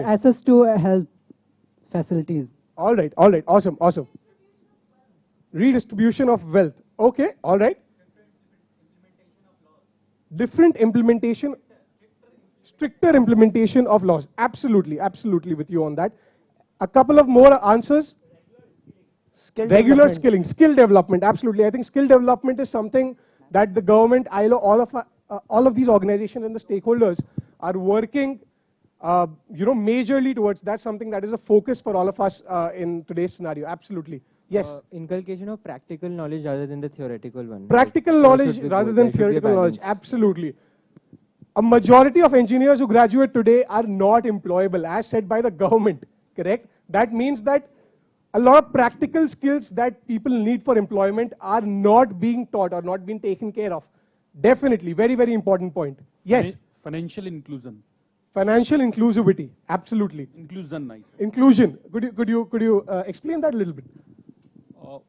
access to health facilities. All right, awesome, awesome. Redistribution of wealth. Okay, all right. Different implementation, stricter implementation of laws. Absolutely, absolutely with you on that. A couple of more answers. Regular skilling, skill development. Absolutely, I think skill development is something that the government, ILO, all of these organizations and the stakeholders are working, majorly towards. That's something that is a focus for all of us in today's scenario. Absolutely. Yes. Inculcation of practical knowledge rather than the theoretical one. Practical knowledge rather than theoretical knowledge. Absolutely. A majority of engineers who graduate today are not employable, as said by the government. Correct? That means that a lot of practical skills that people need for employment are not being taught or not being taken care of. Definitely. Very, very important point. Yes. Financial inclusion. Financial inclusivity. Absolutely. Inclusion, nice. Inclusion. Could you explain that a little bit?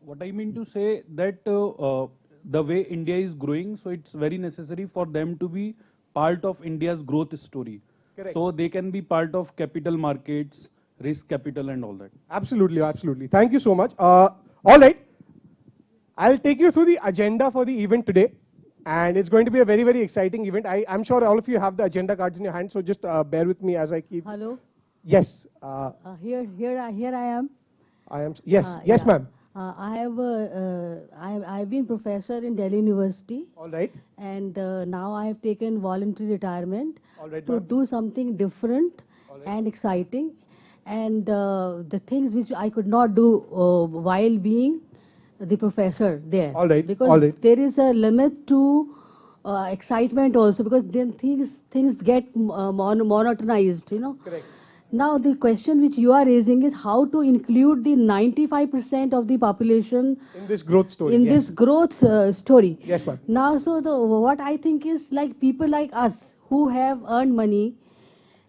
What I mean to say that the way India is growing, so it's very necessary for them to be part of India's growth story. Correct. So they can be part of capital markets, risk capital and all that. Absolutely, absolutely. Thank you so much. All right. I'll take you through the agenda for the event today. And it's going to be a very, very exciting event. I'm sure all of you have the agenda cards in your hand, so just bear with me as I keep. Hello. Yes. Here I am. I am. Yes, yeah. ma'am. I've been professor in Delhi University. All right. And now I have taken voluntary retirement to ma'am. do something different and exciting. And the things which I could not do while being the professor there. All right. Because there is a limit to excitement also, because then things get monotonized, you know. Correct. Now the question which you are raising is how to include the 95% of the population in this growth story. In this growth story. Yes, ma'am. Now, so what I think is, like, people like us who have earned money,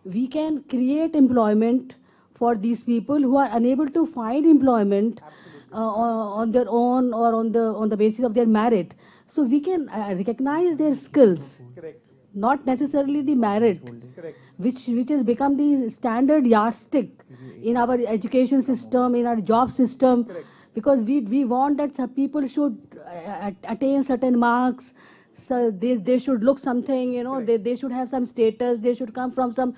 we can create employment for these people who are unable to find employment on their own or on the basis of their merit. So we can recognize their skills. Correct. Not necessarily the merit. Correct. Which has become the standard yardstick in our education system, in our job system. Correct. Because we want that some people should attain certain marks, so they should look something, you know, they should have some status, they should come from some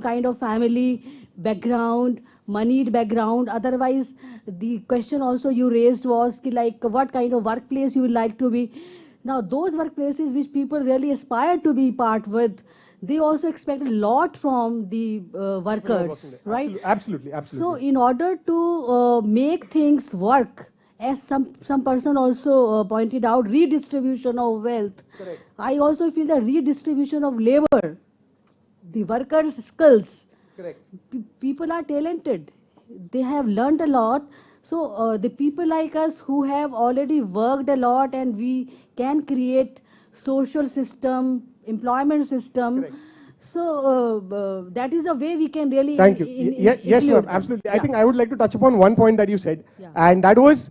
kind of family background, moneyed background. Otherwise, the question also you raised was like what kind of workplace you would like to be. Now, those workplaces which people really aspire to be part with, they also expect a lot from the workers, right? Absolutely. So, in order to make things work, as some person also pointed out, redistribution of wealth. Correct. I also feel the redistribution of labor, the workers' skills. Correct. People are talented. They have learned a lot. So the people like us who have already worked a lot, and we can create social system, employment system. Correct. So that is the way we can really. Thank you. Yes, ma'am. Absolutely. Yeah. I think I would like to touch upon one point that you said, Yeah. and that was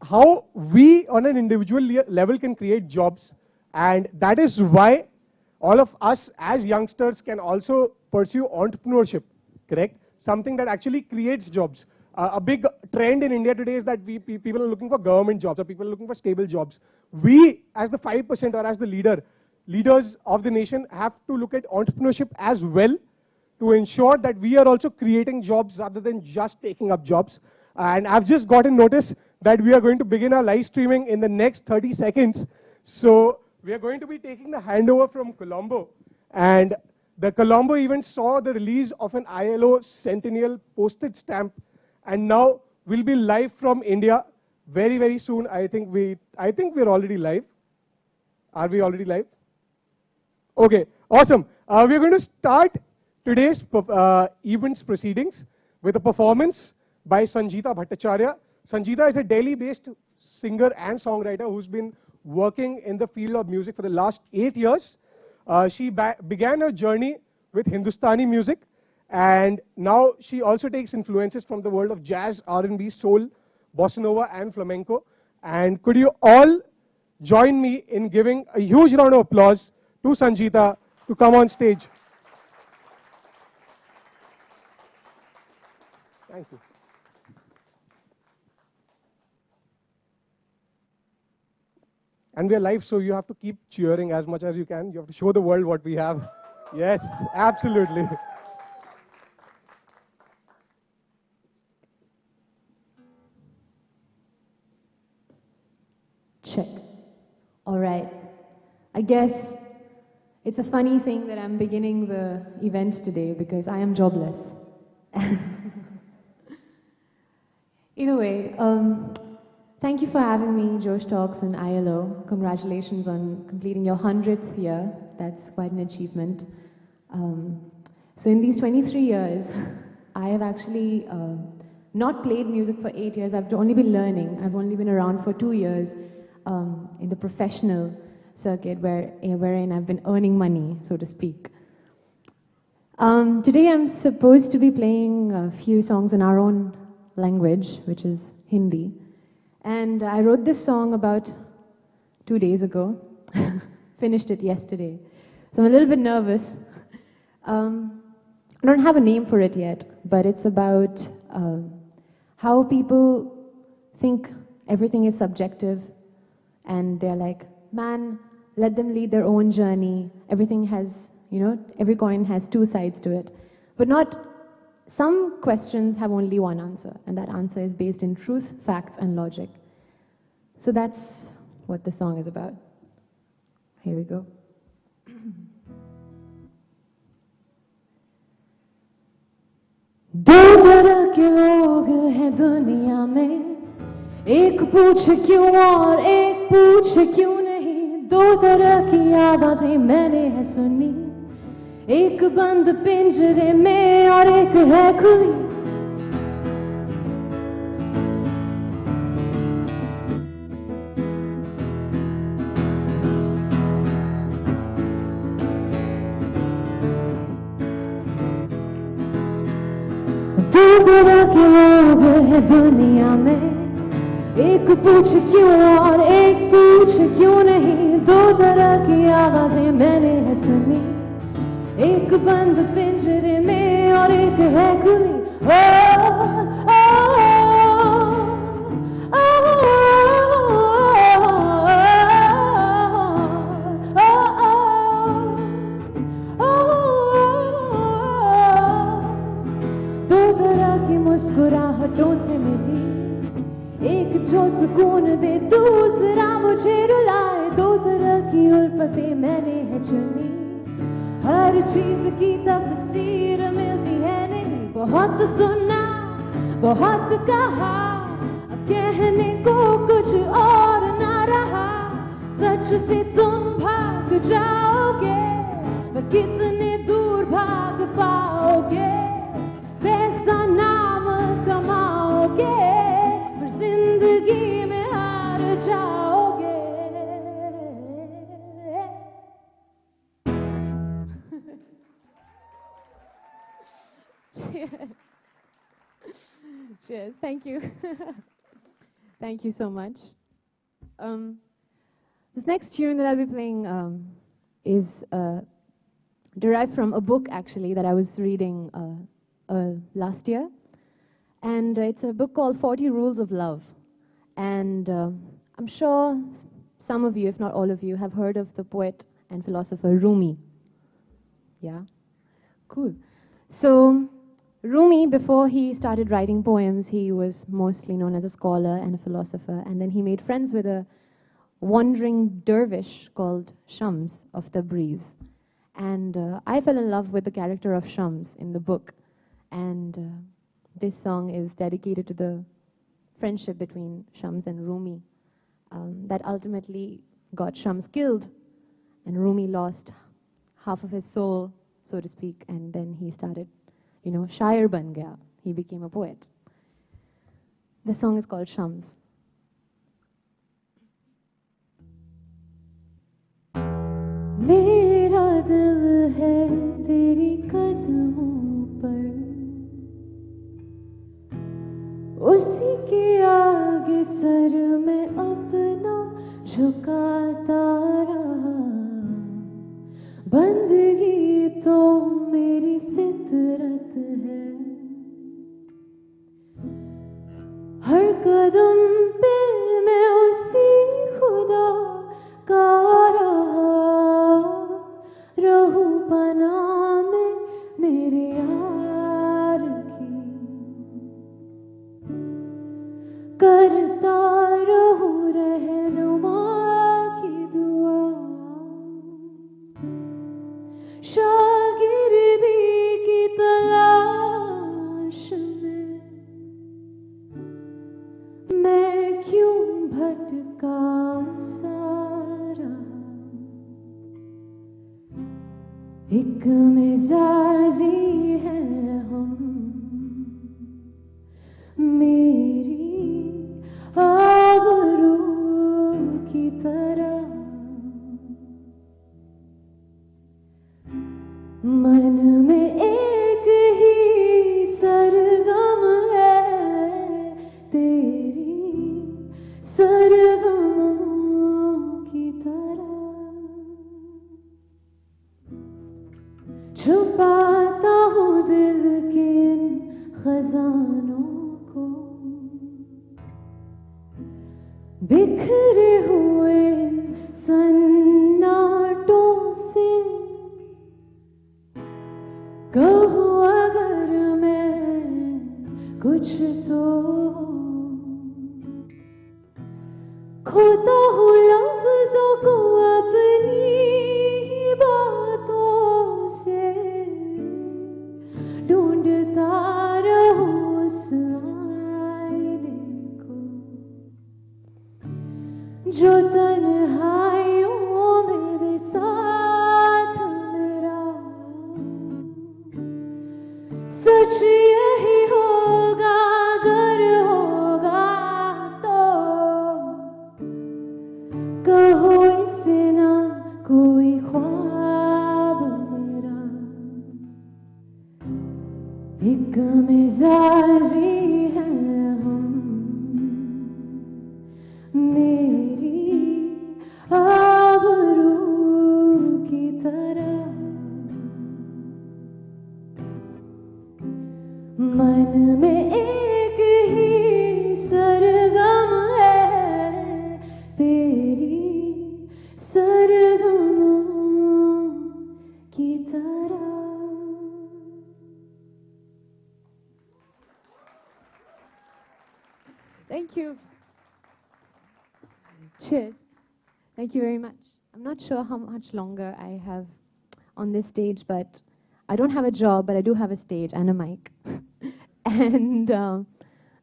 how we, on an individual level, can create jobs, and that is why all of us as youngsters can also pursue entrepreneurship. Correct? Something that actually creates jobs. A big trend in India today is that people are looking for government jobs, or people are looking for stable jobs. We, as the 5% or as the leaders of the nation, have to look at entrepreneurship as well to ensure that we are also creating jobs rather than just taking up jobs. And I've just gotten notice that we are going to begin our live streaming in the next 30 seconds. So we are going to be taking the handover from Colombo. And the Colombo event saw the release of an ILO Centennial postage stamp. And now we'll be live from India very, very soon. I think we're already live. Are we already live? Okay, awesome. We're going to start today's event's proceedings with a performance by Sangeeta Bhattacharya. Sangeeta is a Delhi-based singer and songwriter who's been working in the field of music for the last 8 years. She began her journey with Hindustani music, and now she also takes influences from the world of jazz, R&B, soul, bossa nova, and flamenco. And could you all join me in giving a huge round of applause to Sangeeta to come on stage? Thank you. And we are live, so you have to keep cheering as much as you can. You have to show the world what we have. Yes, absolutely. Check. All right. I guess it's a funny thing that I'm beginning the event today because I am jobless. Either way, thank you for having me, Josh Talks and ILO. Congratulations on completing your 100th year. That's quite an achievement. So in these 23 years, I have actually not played music for 8 years. I've only been learning. I've only been around for 2 years in the professional circuit wherein I've been earning money, so to speak. Today I'm supposed to be playing a few songs in our own language, which is Hindi. And I wrote this song about 2 days ago, finished it yesterday. So I'm a little bit nervous. I don't have a name for it yet, but it's about how people think everything is subjective and they're like, man, let them lead their own journey. Everything has, every coin has two sides to it. But some questions have only one answer, and that answer is based in truth, facts, and logic. So that's what the song is about. Here we go. दो तरह के लोग हैं दुनिया में, एक पूछे क्यों और एक पूछे क्यों नहीं. दो तरह की आवाजें मैंने है सुनी, एक बंद पिंजरे में और एक है खुली. दो तरह के लोग हैं दुनिया में, एक पूछ क्यों और एक पूछ क्यों नहीं. दो तरह की आवाजें मैंने है सुनी, एक बंद पिंजरे में और एक है खुली. दो तरह की मुस्कुराहटों से मिली, एक जो सुकून दे दूसरा मुझे रुलाए. दो तरह की उल्फतें मैंने है चुनी, हर चीज की तफसीर मिलती है नहीं. बहुत सुना बहुत कहा, अब कहने को कुछ और ना रहा. सच से तुम भाग जाओगे, पर कितने दूर भाग पाओगे. पैसा नाम कमाओगे, पर जिंदगी में हार जाओगे. Cheers. Cheers. Thank you. Thank you so much. This next tune that I'll be playing is derived from a book actually that I was reading last year. And it's a book called 40 Rules of Love. And I'm sure some of you, if not all of you, have heard of the poet and philosopher Rumi. Yeah? Cool. So Rumi, before he started writing poems, he was mostly known as a scholar and a philosopher. And then he made friends with a wandering dervish called Shams of Tabriz. And I fell in love with the character of Shams in the book. And this song is dedicated to the friendship between Shams and Rumi that ultimately got Shams killed. And Rumi lost half of his soul, so to speak, and then he started, Shair ban gaya. He became a poet. The song is called Shams. मेरा दिल है तेरी कदमों पर, उसी के आगे sir में अपना झुकाता रहा. बंदगी तो मेरी फितरत है, हर कदम पे मैं उसी खुदा का रहूं पनाह में मेरे यार की, करता रहूं रहनुमा की दुआ, शागिर्दी की तलाश में मैं क्यों भटका सारा, एक मिजाजी है हम मेरी आबरू की तरह, मन में एक ही सरगम है तेरी सरगमों की तरह, छुपाता हूँ दिल के इन खजानों को, बिखरे हुए इन सन्नाटों से, कहूँ अगर मैं कुछ तो खोता हूँ लफ्जों को अपनी ही बातों से, ढूंढता रहूं उस आईने को जो तन्हाइयों मेरे साथ मेरा, सच यही होगा अगर होगा तो, कहो इसे ना कोई ख्वाब मेरा, एक मिजाजी है हम मेरी आबरू की तरह, मन में एक ही सरगम है तेरी सरगमों की तरह। Thank you. Cheers. Thank you very much. I'm not sure how much longer I have on this stage, but I don't have a job, but I do have a stage and a mic. And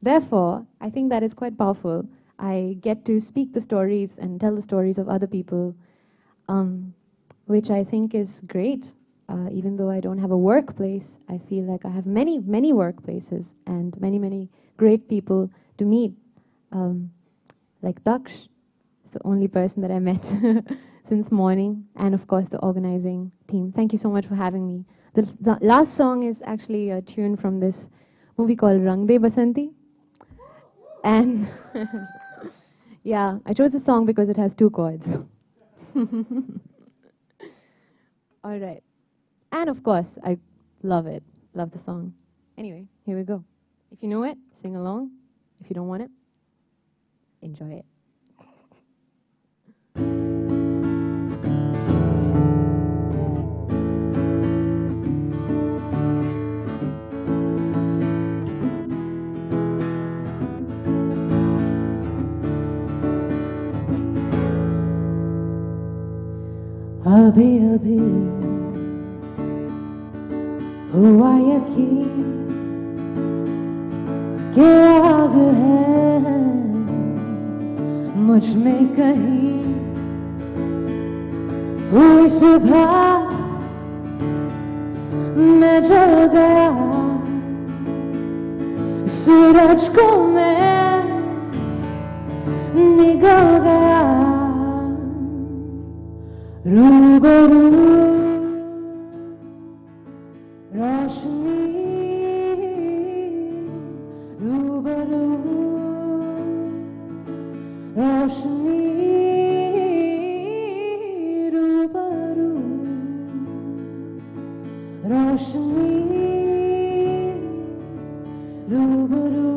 therefore, I think that is quite powerful. I get to speak the stories and tell the stories of other people, which I think is great. Even though I don't have a workplace, I feel like I have many, many workplaces and many, many great people to meet. Like Daksh, is the only person that I met since morning, and of course the organizing team. Thank you so much for having me. The last song is actually a tune from this movie called Rang De Basanti. And yeah, I chose this song because it has 2 chords. All right. And of course, I love it. Love the song. Anyway, here we go. If you know it, sing along. If you don't want it, enjoy it. अभी अभी हुआ यकीन कि आग है मुझ में कहीं, हुई सुबह मैं जल गया, सूरज को मैं निगल गया, रूबरू रोशनी, रूबरू रोशनी, रूबरू रोशनी, रूबरू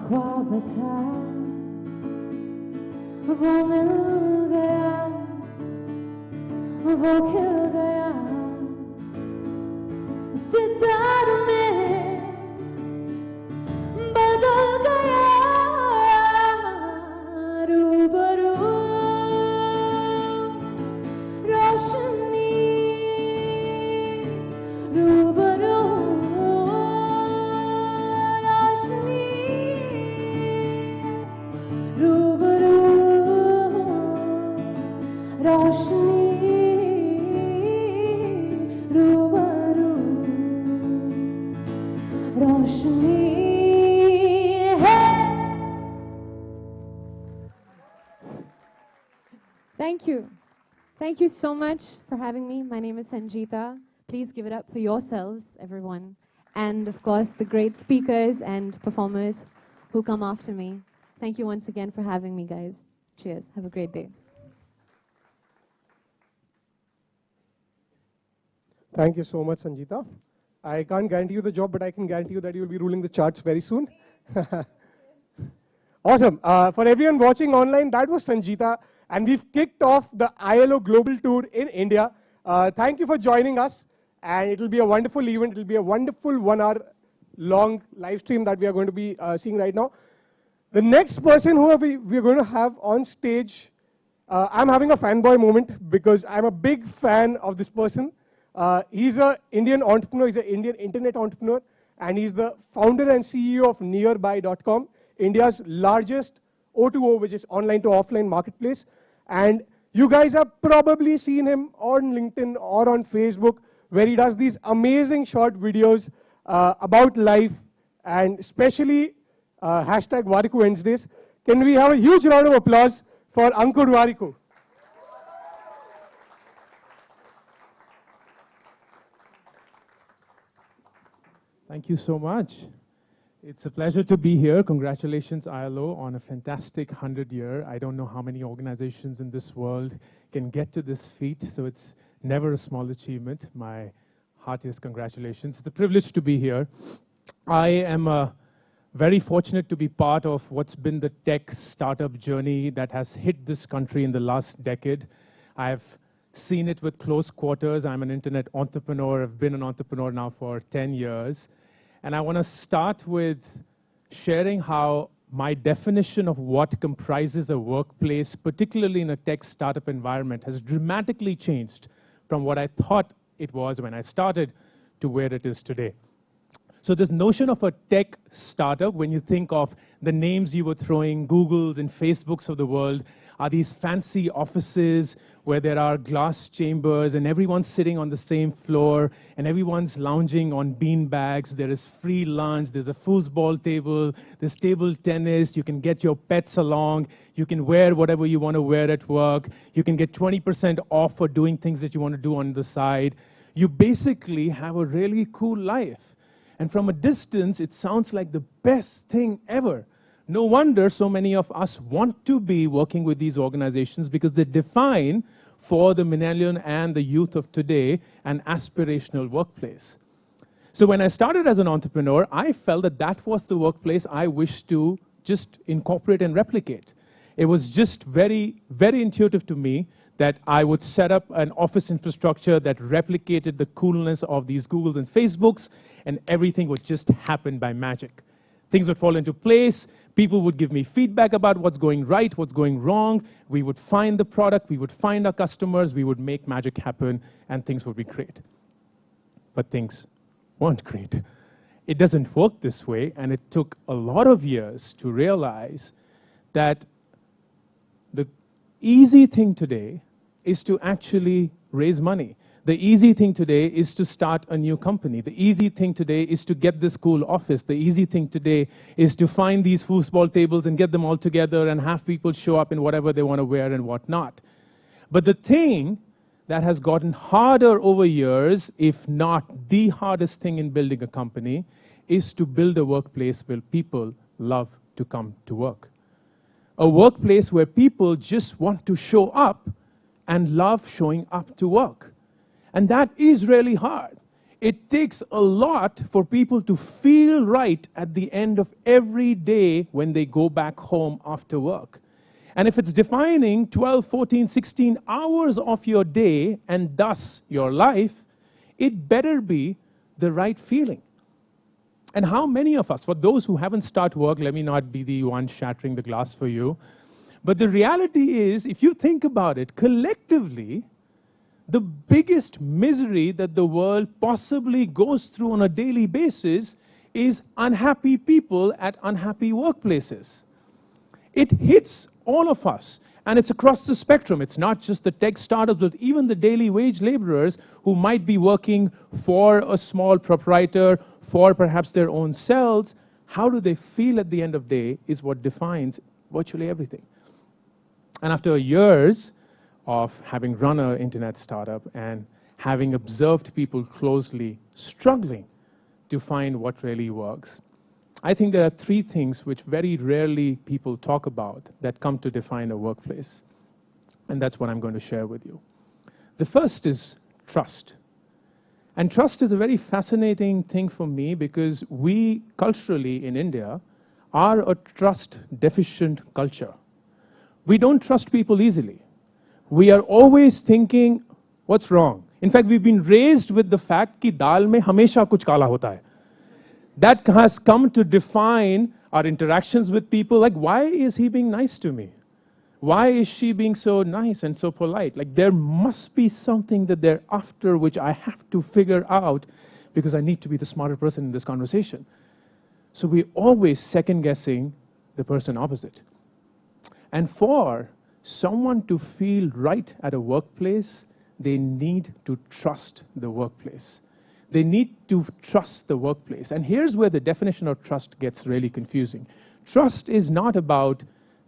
ख्वाब था वो मिल गया, वो खिल गया सितारों में बदल गया रूबरू रोशनी रूबरू रोशनी रूबरू रोशनी रूबरू रोशनी है. Thank you. Thank you so much for having me. My name is Sanjita. Please give it up for yourselves, everyone. And of course, the great speakers and performers who come after me. Thank you once again for having me, guys. Cheers. Have a great day. Thank you so much, Sanjita. I can't guarantee you the job, but I can guarantee you that you'll be ruling the charts very soon. Awesome. For everyone watching online, that was Sanjita. And we've kicked off the ILO Global Tour in India. Thank you for joining us. And it'll be a wonderful event. It'll be a wonderful 1 hour long live stream that we are going to be seeing right now. The next person who we are going to have on stage, I'm having a fanboy moment because I'm a big fan of this person. He's an Indian entrepreneur. He's an Indian internet entrepreneur. And he's the founder and CEO of Nearby.com, India's largest O2O, which is online to offline marketplace. And you guys have probably seen him on LinkedIn or on Facebook, where he does these amazing short videos about life, and especially hashtag Wariku Wednesdays. Can we have a huge round of applause for Ankur Wariku? Thank you so much. It's a pleasure to be here. Congratulations, ILO, on a fantastic 100-year. I don't know how many organizations in this world can get to this feat, so it's never a small achievement. My heartiest congratulations. It's a privilege to be here. I am very fortunate to be part of what's been the tech startup journey that has hit this country in the last decade. I've seen it with close quarters. I'm an internet entrepreneur. I've been an entrepreneur now for 10 years. And I want to start with sharing how my definition of what comprises a workplace, particularly in a tech startup environment, has dramatically changed from what I thought it was when I started to where it is today. So this notion of a tech startup, when you think of the names you were throwing, Googles and Facebooks of the world, are these fancy offices where there are glass chambers and everyone's sitting on the same floor and everyone's lounging on bean bags. There is free lunch, there's a foosball table, there's table tennis, you can get your pets along, you can wear whatever you want to wear at work, you can get 20% off for doing things that you want to do on the side. You basically have a really cool life. And from a distance, it sounds like the best thing ever. No wonder so many of us want to be working with these organizations, because they define for the millennial and the youth of today an aspirational workplace. So when I started as an entrepreneur, I felt that that was the workplace I wished to just incorporate and replicate. It was just very, very intuitive to me that I would set up an office infrastructure that replicated the coolness of these Googles and Facebooks, and everything would just happen by magic. Things would fall into place. People would give me feedback about what's going right, what's going wrong. We would find the product, we would find our customers, we would make magic happen, and things would be great. But things weren't great. It doesn't work this way, and it took a lot of years to realize that the easy thing today is to actually raise money. The easy thing today is to start a new company. The easy thing today is to get this cool office. The easy thing today is to find these foosball tables and get them all together and have people show up in whatever they want to wear and whatnot. But the thing that has gotten harder over years, if not the hardest thing in building a company, is to build a workplace where people love to come to work. A workplace where people just want to show up and love showing up to work. And that is really hard. It takes a lot for people to feel right at the end of every day when they go back home after work. And if it's defining 12, 14, 16 hours of your day and thus your life, it better be the right feeling. And how many of us, for those who haven't started work, let me not be the one shattering the glass for you, but the reality is, if you think about it, collectively, the biggest misery that the world possibly goes through on a daily basis is unhappy people at unhappy workplaces. It hits all of us, and it's across the spectrum. It's not just the tech startups, but even the daily wage laborers who might be working for a small proprietor, for perhaps their own selves. How do they feel at the end of the day is what defines virtually everything. And after years of having run an internet startup and having observed people closely struggling to find what really works, I think there are three things which very rarely people talk about that come to define a workplace. And that's what I'm going to share with you. The first is trust. And trust is a very fascinating thing for me because we culturally in India are a trust deficient culture. We don't trust people easily. We are always thinking, what's wrong? In fact, we've been raised with the fact कि दाल में हमेशा कुछ काला होता है. That has come to define our interactions with people. Like, why is he being nice to me? Why is she being so nice and so polite? Like, there must be something that they're after which I have to figure out because I need to be the smarter person in this conversation. So we're always second-guessing the person opposite. And for someone to feel right at a workplace, they need to trust the workplace. They need to trust the workplace. And here's where the definition of trust gets really confusing. Trust is not about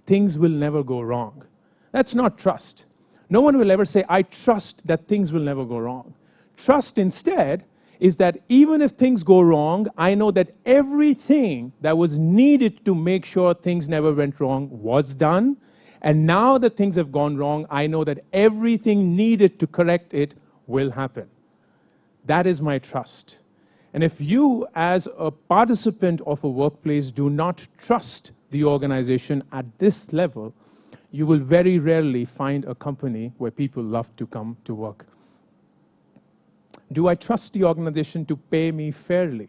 things will never go wrong. That's not trust. No one will ever say, I trust that things will never go wrong. Trust instead is that even if things go wrong, I know that everything that was needed to make sure things never went wrong was done. And now that things have gone wrong, I know that everything needed to correct it will happen. That is my trust. And if you, as a participant of a workplace, do not trust the organization at this level, you will very rarely find a company where people love to come to work. Do I trust the organization to pay me fairly?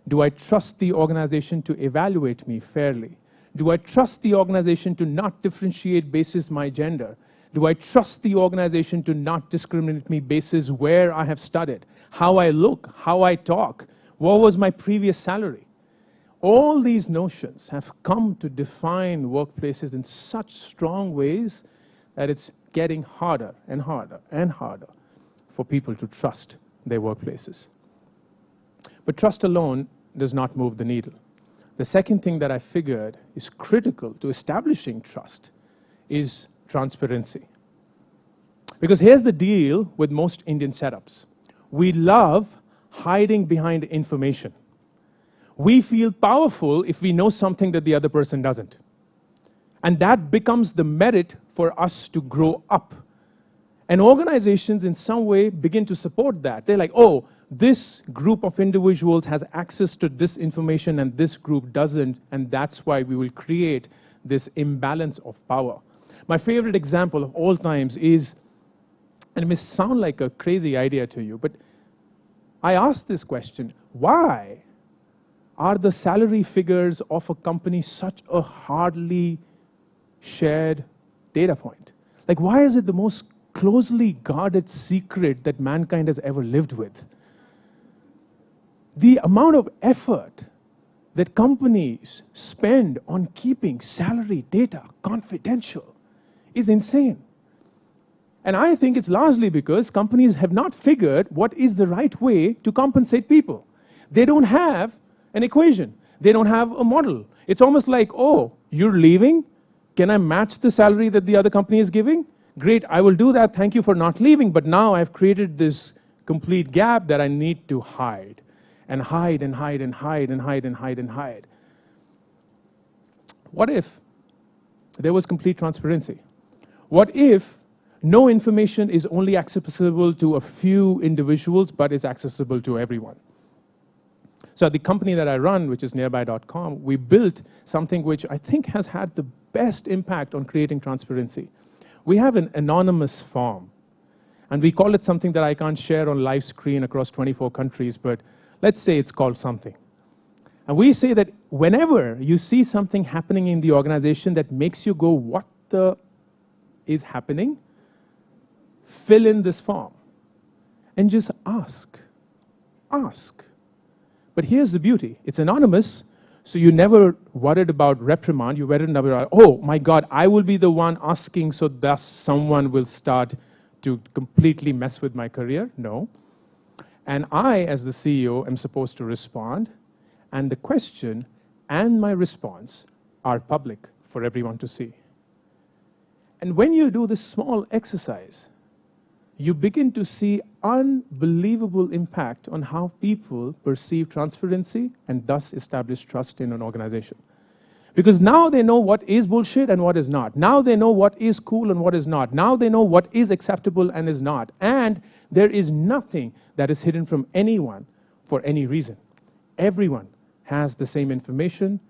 Do I trust the organization to evaluate me fairly? Do I trust the organization to not differentiate basis my gender? Do I trust the organization to not discriminate me basis where I have studied, how I look, how I talk, what was my previous salary? All these notions have come to define workplaces in such strong ways that it's getting harder and harder and harder for people to trust their workplaces. But trust alone does not move the needle. The second thing that I figured is critical to establishing trust is transparency. Because here's the deal with most Indian setups. We love hiding behind information. We feel powerful if we know something that the other person doesn't. And that becomes the merit for us to grow up. And organizations in some way begin to support that. They're like, oh, this group of individuals has access to this information and this group doesn't, and that's why we will create this imbalance of power. My favorite example of all times is, and it may sound like a crazy idea to you, but I asked this question, why are the salary figures of a company such a hardly shared data point? Like, why is it the most closely guarded secret that mankind has ever lived with? The amount of effort that companies spend on keeping salary data confidential is insane. And I think it's largely because companies have not figured what is the right way to compensate people. They don't have an equation. They don't have a model. It's almost like, oh, you're leaving? Can I match the salary that the other company is giving? Great, I will do that. Thank you for not leaving. But now I've created this complete gap that I need to hide. And hide and hide and hide and hide and hide and hide. What if there was complete transparency? What if no information is only accessible to a few individuals, but is accessible to everyone. So at the company that I run, which is nearby.com, we built something which I think has had the best impact on creating transparency. We have an anonymous form, and we call it something that I can't share on live screen across 24 countries, but let's say it's called something. And we say that whenever you see something happening in the organization that makes you go, what the is happening? Fill in this form and just ask. Ask. But here's the beauty. It's anonymous, so you never worried about reprimand. You worried about, oh my God, I will be the one asking, so thus someone will start to completely mess with my career. No. And I, as the CEO, am supposed to respond. And the question and my response are public for everyone to see. And when you do this small exercise, you begin to see unbelievable impact on how people perceive transparency and thus establish trust in an organization. Because now they know what is bullshit and what is not. Now they know what is cool and what is not. Now they know what is acceptable and is not. And there is nothing that is hidden from anyone for any reason. Everyone has the same information.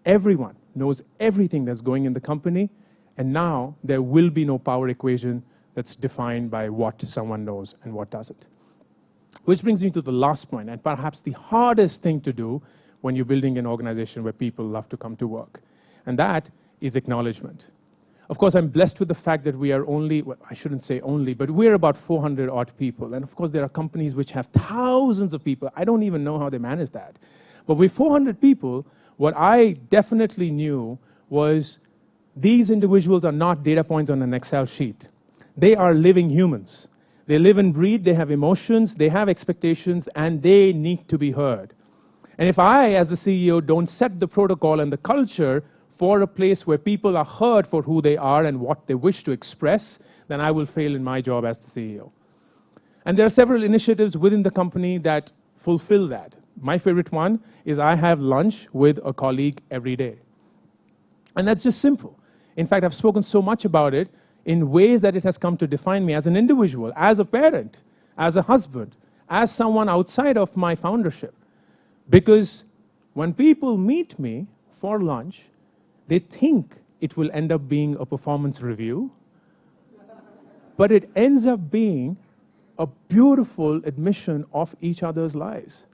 Everyone knows everything that's going in the company. And now there will be no power equation that's defined by what someone knows and what doesn't. Which brings me to the last point, and perhaps the hardest thing to do when you're building an organization where people love to come to work. And that is acknowledgement. Of course, I'm blessed with the fact that we are only, well, I shouldn't say only, but we're about 400 odd people. And of course, there are companies which have thousands of people. I don't even know how they manage that. But with 400 people, what I definitely knew was these individuals are not data points on an Excel sheet. They are living humans. They live and breathe, they have emotions, they have expectations, and they need to be heard. And if I, as the CEO, don't set the protocol and the culture for a place where people are heard for who they are and what they wish to express, then I will fail in my job as the CEO. And there are several initiatives within the company that fulfill that. My favorite one is I have lunch with a colleague every day. And that's just simple. In fact, I've spoken so much about it in ways that it has come to define me as an individual, as a parent, as a husband, as someone outside of my foundership. Because when people meet me for lunch, they think it will end up being a performance review, but it ends up being a beautiful admission of each other's lives.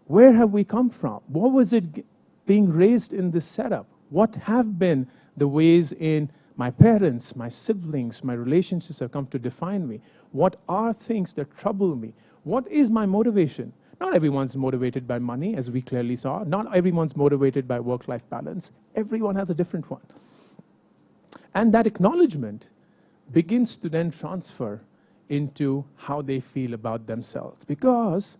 Where have we come from? What was it being raised in this setup? What have been the ways in my parents, my siblings, my relationships have come to define me? What are things that trouble me? What is my motivation? Not everyone's motivated by money, as we clearly saw. Not everyone's motivated by work-life balance. Everyone has a different one. And that acknowledgement begins to then transfer into how they feel about themselves. Because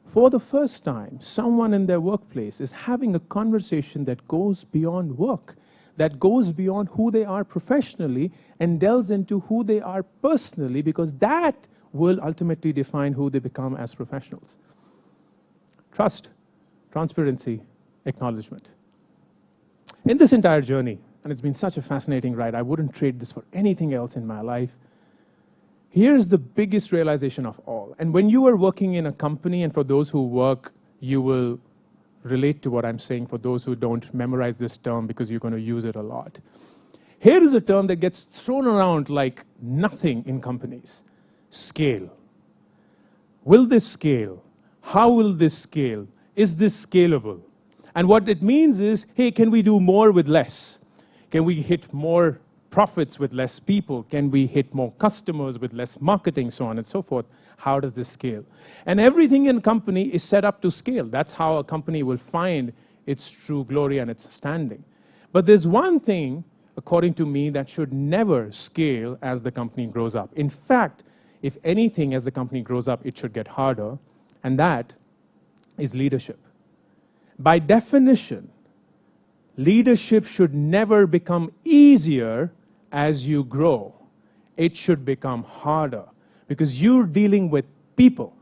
for the first time, someone in their workplace is having a conversation that goes beyond work, that goes beyond who they are professionally and delves into who they are personally, because that will ultimately define who they become as professionals. Trust, transparency, acknowledgement. In this entire journey, and it's been such a fascinating ride, I wouldn't trade this for anything else in my life. Here's the biggest realization of all. And when you are working in a company, and for those who work, you will relate to what I'm saying. For those who don't, memorize this term because you're going to use it a lot. Here is a term that gets thrown around like nothing in companies. Scale. Will this scale? How will this scale? Is this scalable? And what it means is, hey, can we do more with less? Can we hit more profits with less people? Can we hit more customers with less marketing, so on and so forth? How does this scale? And everything in a company is set up to scale. That's how a company will find its true glory and its standing. But there's one thing, according to me, that should never scale as the company grows up. In fact, if anything, as the company grows up, it should get harder, and that is leadership. By definition, leadership should never become easier as you grow. It should become harder because you're dealing with people.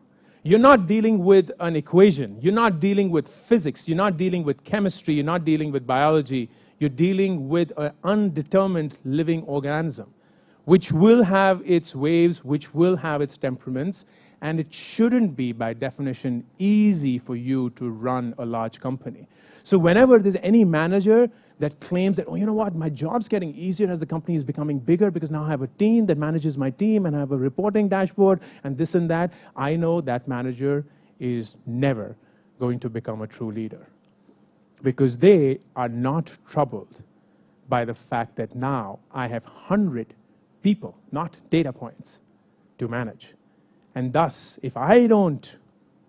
You're not dealing with an equation. You're not dealing with physics. You're not dealing with chemistry. You're not dealing with biology. You're dealing with an undetermined living organism, which will have its waves, which will have its temperaments, and it shouldn't be, by definition, easy for you to run a large company. So whenever there's any manager that claims that, oh, you know what, my job's getting easier as the company is becoming bigger because now I have a team that manages my team and I have a reporting dashboard and this and that, I know that manager is never going to become a true leader, because they are not troubled by the fact that now I have 100 people, not data points, to manage. And thus, if I don't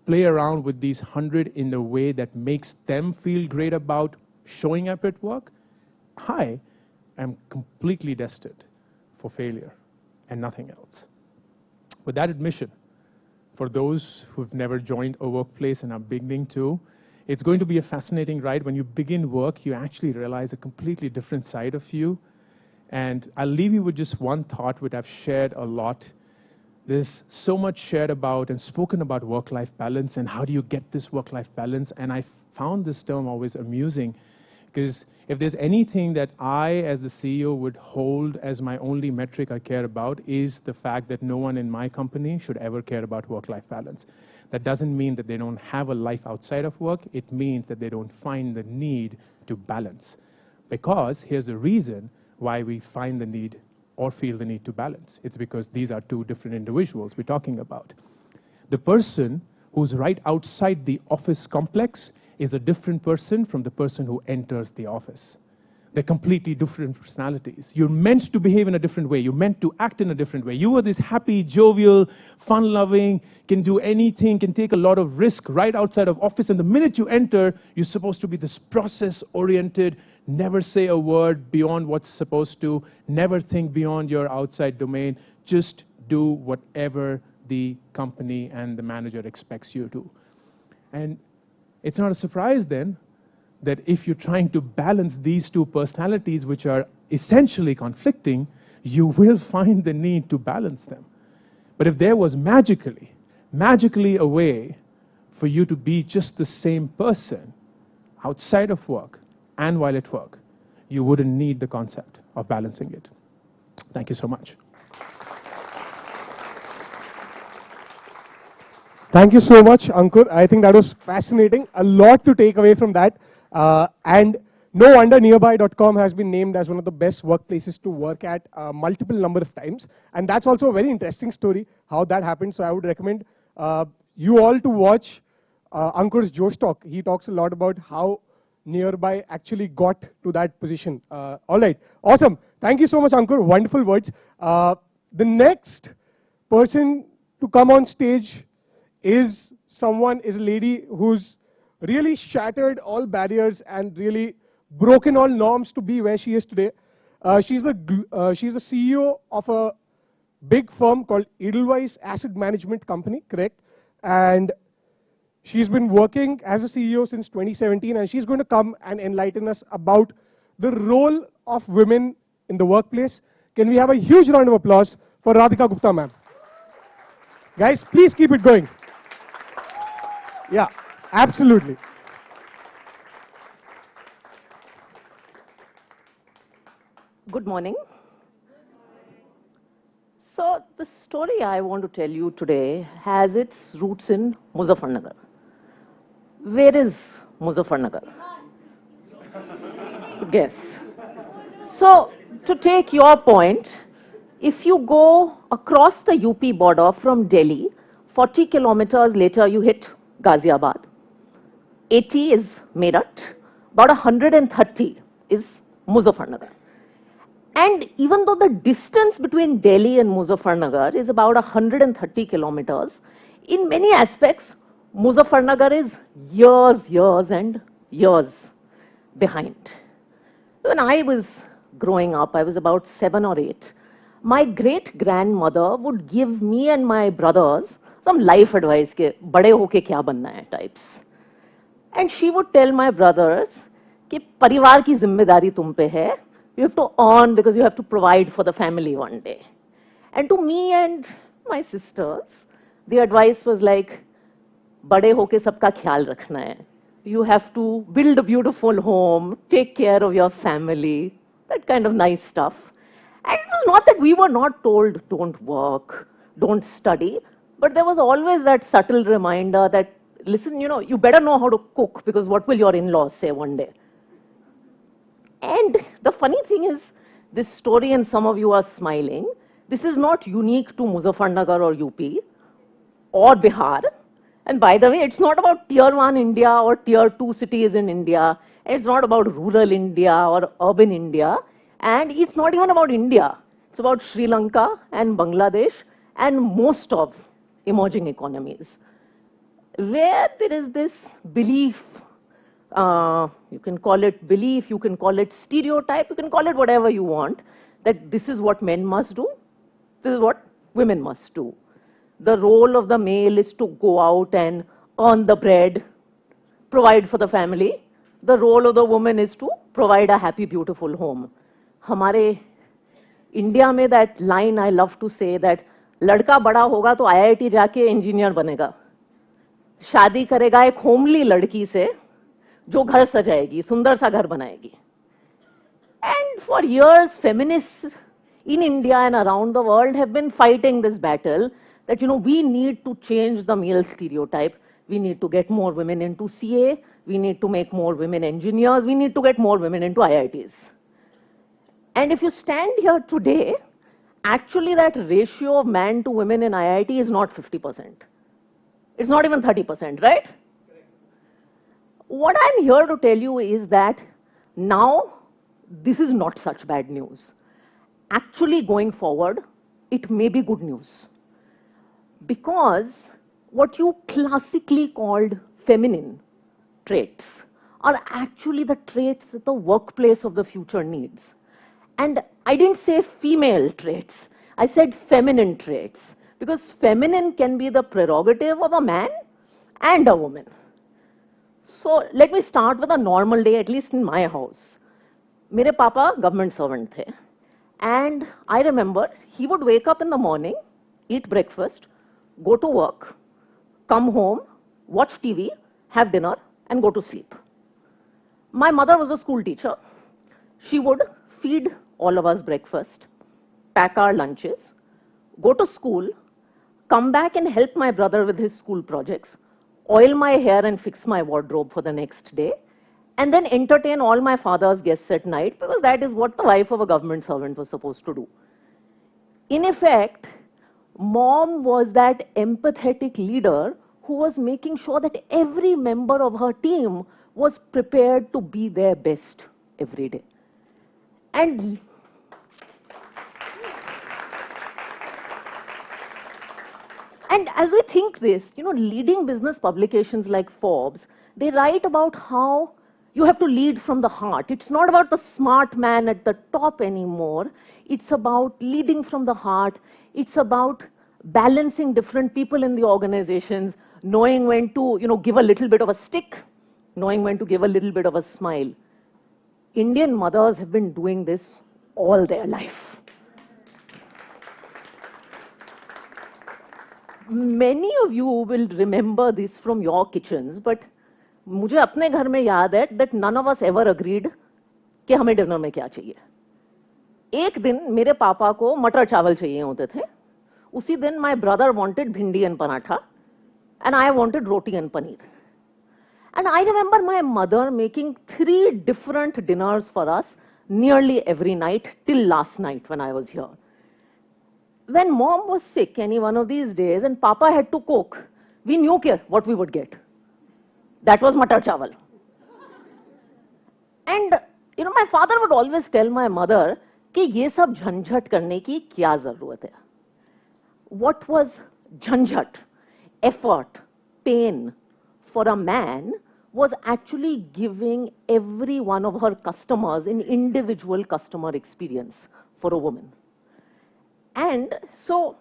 play around with these 100 in a way that makes them feel great about showing up at work, I am completely destined for failure and nothing else. With that admission, for those who've never joined a workplace and are beginning to, it's going to be a fascinating ride. When you begin work, you actually realize a completely different side of you. And I'll leave you with just one thought, which I've shared a lot. There's so much shared about and spoken about work-life balance and how do you get this work-life balance. And I found this term always amusing, because if there's anything that I, as the CEO, would hold as my only metric I care about, is the fact that no one in my company should ever care about work-life balance. That doesn't mean that they don't have a life outside of work. It means that they don't find the need to balance. Because here's the reason why we find the need or feel the need to balance. It's because these are two different individuals we're talking about. The person who's right outside the office complex is a different person from the person who enters the office. They're completely different personalities. You're meant to behave in a different way. You're meant to act in a different way. You are this happy, jovial, fun-loving, can do anything, can take a lot of risk right outside of office. And the minute you enter, you're supposed to be this process-oriented, never say a word beyond what's supposed to, never think beyond your outside domain. Just do whatever the company and the manager expects you to. And it's not a surprise then that if you're trying to balance these two personalities, which are essentially conflicting, you will find the need to balance them. But if there was magically a way for you to be just the same person outside of work and while at work, you wouldn't need the concept of balancing it. Thank you so much. Thank you so much, Ankur. I think that was fascinating. A lot to take away from that. And no wonder Nearby.com has been named as one of the best workplaces to work at multiple number of times. And that's also a very interesting story, how that happened. So I would recommend you all to watch Ankur's Josh Talk. He talks a lot about how Nearby actually got to that position. All right, awesome. Thank you so much, Ankur. Wonderful words. The next person to come on stage is a lady who's really shattered all barriers and really broken all norms to be where she is today. She's the CEO of a big firm called Edelweiss Asset Management Company, correct? And she's been working as a CEO since 2017, and she's going to come and enlighten us about the role of women in the workplace. Can we have a huge round of applause for Radhika Gupta, ma'am? Guys, please keep it going. Yeah, absolutely. Good morning. So the story I want to tell you today has its roots in Muzaffarnagar. Where is Muzaffarnagar? Good guess. So to take your point, if you go across the UP border from Delhi, 40 kilometers later you hit Ghaziabad. 80 is Meerut, about 130 is Muzaffarnagar. And even though the distance between Delhi and Muzaffarnagar is about 130 kilometers, in many aspects, Muzaffarnagar is years and years behind. When I was growing up, I was about 7 or 8, my great-grandmother would give me and my brothers some life advice, ke bade hoke kya banna hai types. And she would tell my brothers, कि परिवार की जिम्मेदारी तुम पे है. You have to earn because you have to provide for the family one day. And to me and my sisters, the advice was like, बड़े होके सबका ख्याल रखना है. You have to build a beautiful home, take care of your family, that kind of nice stuff. And it was not that we were not told, don't work, don't study, but there was always that subtle reminder that, listen, you know, you better know how to cook, because what will your in-laws say one day? And the funny thing is, this story, and some of you are smiling, this is not unique to Muzaffarnagar or UP or Bihar. And by the way, it's not about tier 1 India or tier 2 cities in India. It's not about rural India or urban India. And it's not even about India. It's about Sri Lanka and Bangladesh and most of emerging economies, where there is this belief, you can call it belief, you can call it stereotype, you can call it whatever you want, that this is what men must do, this is what women must do. The role of the male is to go out and earn the bread, provide for the family. The role of the woman is to provide a happy, beautiful home. हमारे India में that line I love to say that लड़का बड़ा होगा तो IIT जाके engineer बनेगा, शादी करेगा एक होमली लड़की से जो घर सजाएगी, सुंदर सा घर बनाएगी. And for years, feminists in India and around the world have been fighting this battle that, you know, we need to change the male stereotype. We need to get more women into CA. We need to make more women engineers. We need to get more women into IITs. And if you stand here today, actually that ratio of man to women in IIT is not 50%. It's not even 30%, right? What I'm here to tell you is that now this is not such bad news. Actually, going forward, it may be good news. Because what you classically called feminine traits are actually the traits that the workplace of the future needs. And I didn't say female traits, I said feminine traits, because feminine can be the prerogative of a man and a woman. So let me start with a normal day, at least in my house. मेरे पापा government servant थे, and I remember he would wake up in the morning, eat breakfast, go to work, come home, watch TV, have dinner, and go to sleep. My mother was a school teacher. She would feed all of us breakfast, pack our lunches, go to school, come back and help my brother with his school projects, oil my hair and fix my wardrobe for the next day, and then entertain all my father's guests at night, because that is what the wife of a government servant was supposed to do. In effect, mom was that empathetic leader who was making sure that every member of her team was prepared to be their best every day. And as we think this, you know, leading business publications like Forbes, they write about how you have to lead from the heart. It's not about the smart man at the top anymore. It's about leading from the heart. It's about balancing different people in the organizations, knowing when to, you know, give a little bit of a stick, knowing when to give a little bit of a smile. Indian mothers have been doing this all their life. Many of you will remember this from your kitchens, but मुझे अपने घर में याद है that none of us ever agreed कि हमें dinner में क्या चाहिए. एक दिन मेरे पापा को मटर चावल चाहिए होते थे. उसी दिन my brother wanted भिंडी and paratha, and I wanted roti and paneer. And I remember my mother making 3 different dinners for us nearly every night till last night when I was here. When mom was sick any one of these days and papa had to cook, we knew what we would get. That was matar chawal. And you know, my father would always tell my mother कि ये सब झंझट करने की क्या जरूरत है. What was झंझट, effort, pain for a man was actually giving every one of her customers an individual customer experience for a woman. And so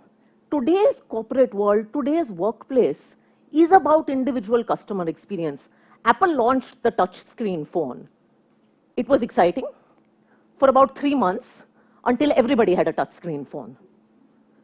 today's corporate world, today's workplace is about individual customer experience. Apple launched the touch screen phone. It was exciting for about 3 months until everybody had a touch screen phone.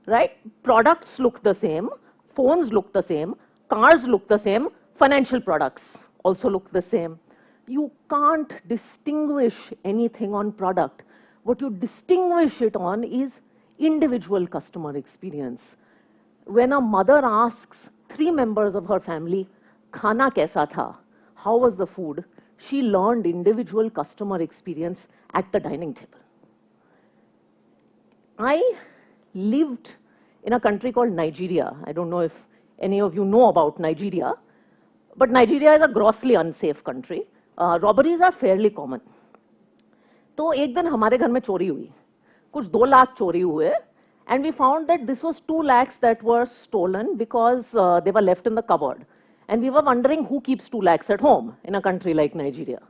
Right? Products look the same, phones look the same, cars look the same, financial products also look the same. You can't distinguish anything on product, What you distinguish it on is individual customer experience. When a mother asks 3 members of her family, "Khana kaisa tha?" How was the food? She learned individual customer experience at the dining table. I lived in a country called Nigeria. I don't know if any of you know about Nigeria, but Nigeria is a grossly unsafe country. Robberies are fairly common. तो एक दिन हमारे घर में चोरी हुई, कुछ 2 लाख चोरी हुए, and we found that this was 2 lakhs that were stolen because they were left in the cupboard. And we were wondering who keeps 2 lakhs at home in a country like Nigeria.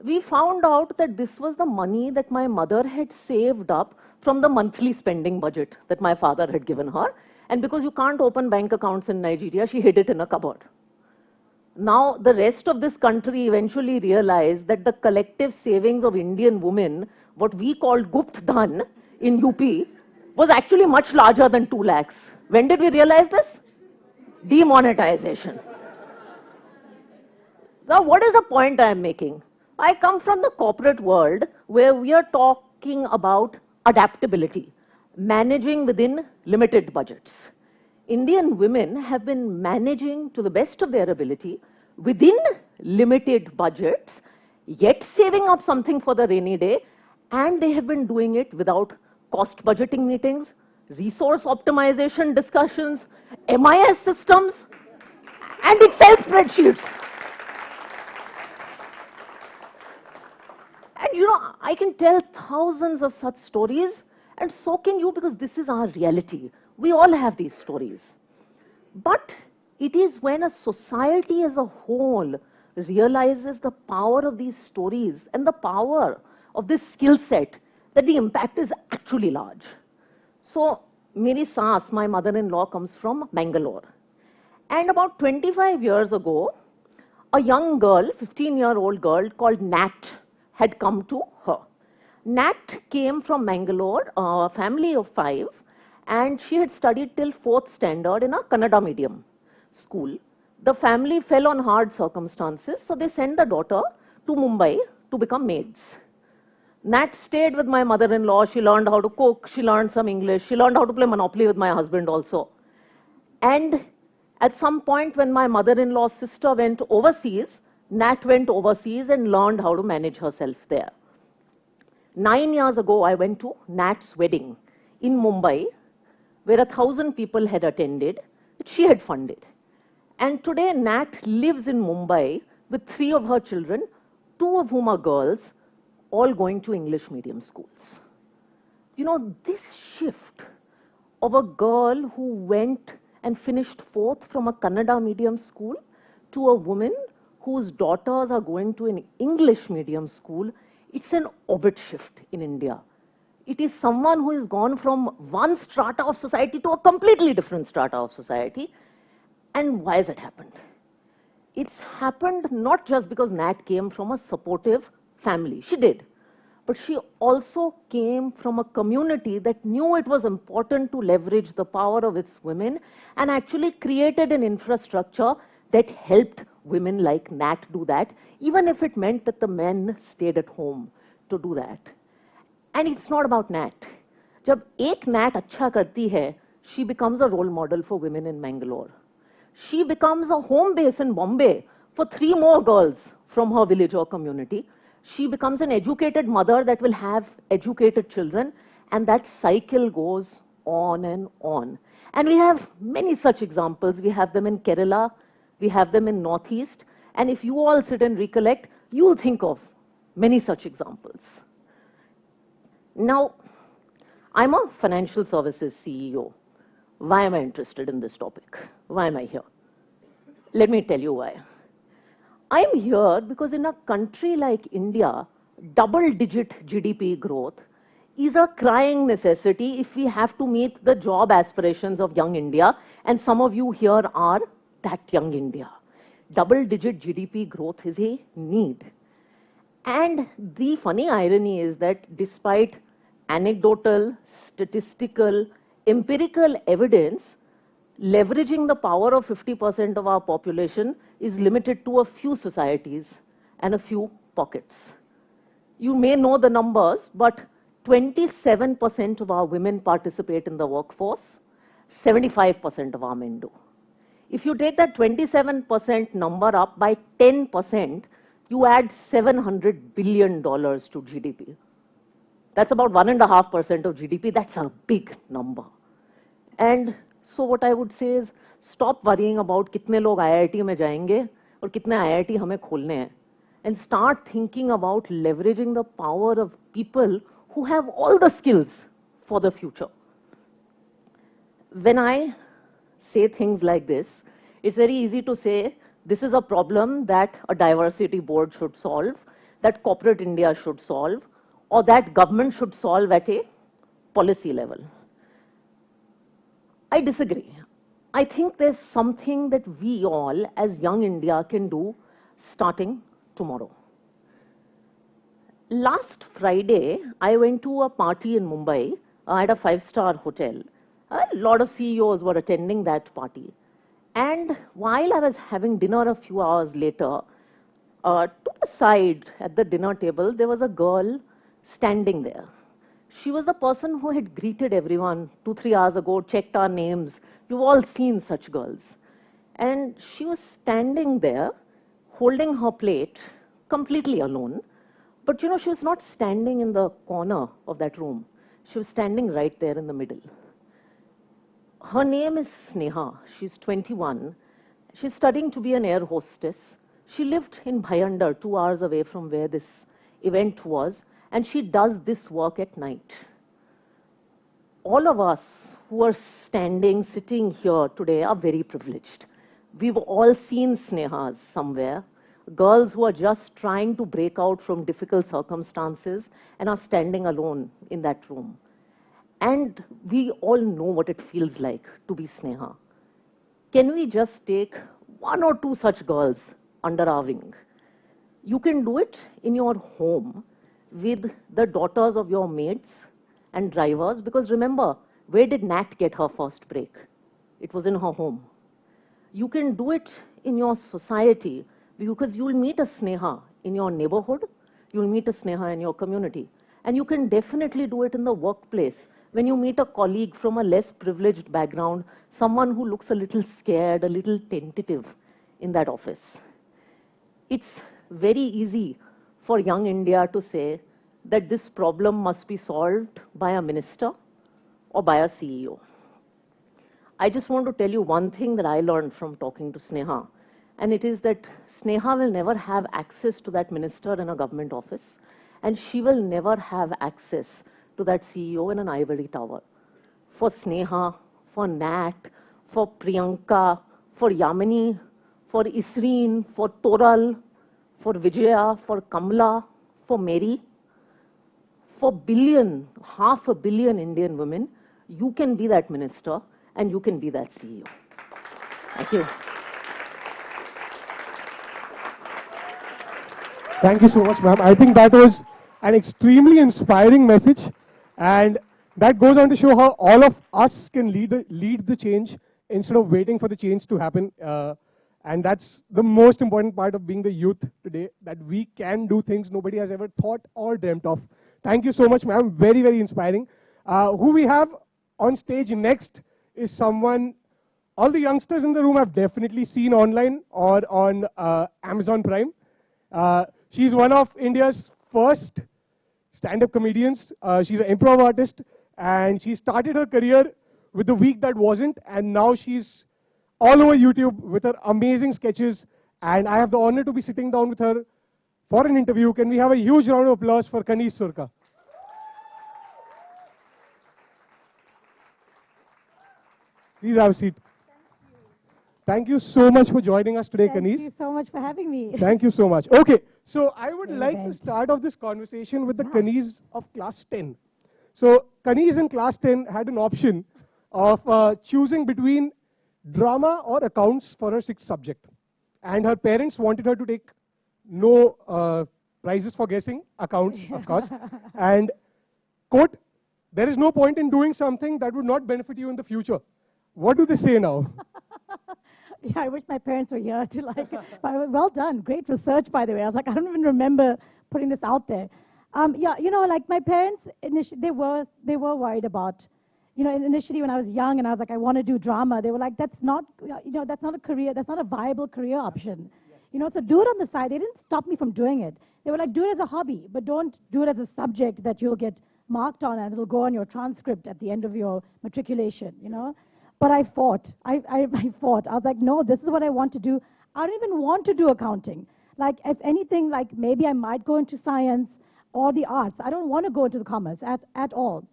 We found out that this was the money that my mother had saved up from the monthly spending budget that my father had given her. And because you can't open bank accounts in Nigeria, she hid it in a cupboard. Now, the rest of this country eventually realized that the collective savings of Indian women, what we called Gupt Dhan in UP, was actually much larger than 2 lakhs. When did we realize this? Demonetization. Now, what is the point I am making? I come from the corporate world where we are talking about adaptability, managing within limited budgets. Indian women have been managing to the best of their ability within limited budgets, yet saving up something for the rainy day, and they have been doing it without cost budgeting meetings, resource optimization discussions, MIS systems, and Excel spreadsheets. And you know, I can tell thousands of such stories, and so can you, because this is our reality. We all have these stories. But it is when a society as a whole realizes the power of these stories and the power of this skill set that the impact is actually large. So, Meri Saas, my mother-in-law, comes from Bangalore. And about 25 years ago, a young girl, 15-year-old girl called Nat, had come to her. Nat came from Bangalore, a family of 5, and she had studied till 4th standard in a Kannada medium school. The family fell on hard circumstances, so they sent the daughter to Mumbai to become maids. Nat stayed with my mother-in-law. She learned how to cook. She learned some English. She learned how to play Monopoly with my husband also. And at some point when my mother-in-law's sister went overseas, Nat went overseas and learned how to manage herself there. 9 years ago, I went to Nat's wedding in Mumbai, where 1,000 people had attended, which she had funded. And today, Nat lives in Mumbai with 3 of her children, 2 of whom are girls, all going to English medium schools. You know, this shift of a girl who went and finished 4th from a Kannada medium school to a woman whose daughters are going to an English medium school, it's an orbit shift in India. It is someone who has gone from one strata of society to a completely different strata of society. And why has it happened? It's happened not just because Nat came from a supportive family. She did. But she also came from a community that knew it was important to leverage the power of its women and actually created an infrastructure that helped women like Nat do that, even if it meant that the men stayed at home to do that. And it's not about Nat. Jab ek Nat acha karti hai, she becomes a role model for women in Bangalore. She becomes a home base in Bombay for 3 more girls from her village or community. She becomes an educated mother that will have educated children, and that cycle goes on and on. And we have many such examples. We have them in Kerala, we have them in Northeast, and if you all sit and recollect, you will think of many such examples. Now, I'm a financial services CEO. Why am I interested in this topic? Why am I here? Let me tell you why. I'm here because in a country like India, double-digit GDP growth is a crying necessity if we have to meet the job aspirations of young India, and some of you here are that young India. Double-digit GDP growth is a need. And the funny irony is that despite anecdotal, statistical, empirical evidence, leveraging the power of 50% of our population is limited to a few societies and a few pockets. You may know the numbers, but 27% of our women participate in the workforce, 75% of our men do. If you take that 27% number up by 10%, you add $700 billion to GDP. That's about 1.5% of GDP. That's a big number. And so what I would say is, stop worrying about कितने लोग IIT में जाएंगे और कितने IIT हमें खोलने हैं, and start thinking about leveraging the power of people who have all the skills for the future. When I say things like this, it's very easy to say this is a problem that a diversity board should solve, that corporate India should solve, or that government should solve at a policy level. I disagree. I think there's something that we all as young India can do starting tomorrow. Last Friday, I went to a party in Mumbai at a 5-star hotel. A lot of CEOs were attending that party. And while I was having dinner a few hours later, to the side at the dinner table, there was a girl standing there. She was the person who had greeted everyone 2-3 hours ago, checked our names. You've all seen such girls. And she was standing there, holding her plate, completely alone. But you know, she was not standing in the corner of that room. She was standing right there in the middle. Her name is Sneha. She's 21. She's studying to be an air hostess. She lived in Bhayandar, 2 hours away from where this event was, and she does this work at night. All of us who are sitting here today are very privileged. We've all seen Snehas somewhere, girls who are just trying to break out from difficult circumstances and are standing alone in that room. And we all know what it feels like to be Sneha. Can we just take 1 or 2 such girls under our wing? You can do it in your home with the daughters of your maids and drivers, because remember, where did Nat get her first break? It was in her home. You can do it in your society, because you'll meet a Sneha in your neighborhood, you'll meet a Sneha in your community. And you can definitely do it in the workplace, when you meet a colleague from a less privileged background, someone who looks a little scared, a little tentative in that office. It's very easy for young India to say that this problem must be solved by a minister or by a CEO. I just want to tell you one thing that I learned from talking to Sneha, and it is that Sneha will never have access to that minister in a government office, and she will never have access to that CEO in an ivory tower. For Sneha, for Nat, for Priyanka, for Yamini, for Isreen, for Toral, for Vijaya, for Kamla, for Mary, for 500 million Indian women, you can be that minister and you can be that CEO. Thank you. Thank you so much, ma'am. I think that was an extremely inspiring message, and that goes on to show how all of us can lead the change instead of waiting for the change to happen. And that's the most important part of being the youth today, that we can do things nobody has ever thought or dreamt of. Thank you so much, ma'am. Very, very inspiring. Who we have on stage next is someone all the youngsters in the room have definitely seen online or on Amazon Prime. She's one of India's first stand-up comedians. She's an improv artist, and she started her career with The Week That Wasn't, and now she's all over YouTube with her amazing sketches. And I have the honor to be sitting down with her for an interview. Can we have a huge round of applause for Kaniz Surka? Please have a seat. Thank you so much for joining us today, Kaniz. Thank you so much for having me. Thank you so much. Okay, so I would like to start off this conversation with the Kaniz of class 10. So Kaniz in class 10 had an option of choosing between drama or accounts for her 6th subject. And her parents wanted her to take no prizes for guessing, accounts, of course. And, quote, there is no point in doing something that would not benefit you in the future. What do they say now? Yeah, I wish my parents were here to like, well done, great research, by the way. I was like, I don't even remember putting this out there. Yeah, you know, like my parents, they were worried about, you know, initially when I was young and I was like, I want to do drama, they were like, that's not, you know, that's not a career, that's not a viable career option. You know, so do it on the side. They didn't stop me from doing it. They were like, do it as a hobby, but don't do it as a subject that you'll get marked on and it'll go on your transcript at the end of your matriculation, you know. But I fought. I fought. I was like, no, this is what I want to do. I don't even want to do accounting. Like, if anything, like maybe I might go into science or the arts. I don't want to go into the commerce at all.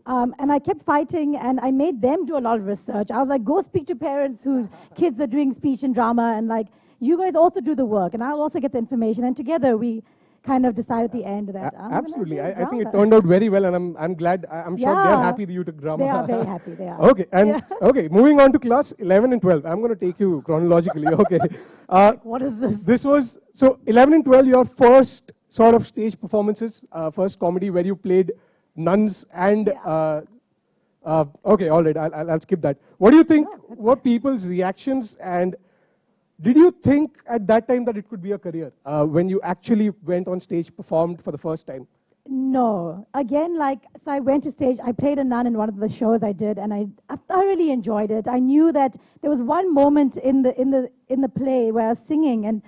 And I kept fighting, and I made them do a lot of research. I was like, go speak to parents whose kids are doing speech and drama, and like, you guys also do the work, and I'll also get the information. And together we kind of decided at the end that absolutely. I think it turned out very well, and I'm glad. I'm sure they're happy that you took drama. They are very happy. They are. Okay, and okay, moving on to class 11 and 12. I'm going to take you chronologically. Okay. What is this? This was so 11 and 12. Your first sort of stage performances, first comedy where you played nuns and. Okay, all right. I'll skip that. What do you think were people's reactions, and did you think at that time that it could be a career when you actually went on stage, performed for the first time? No. Again, like, so I went to stage, I played a nun in one of the shows I did, and I thoroughly enjoyed it. I knew that there was one moment in the play where I was singing, and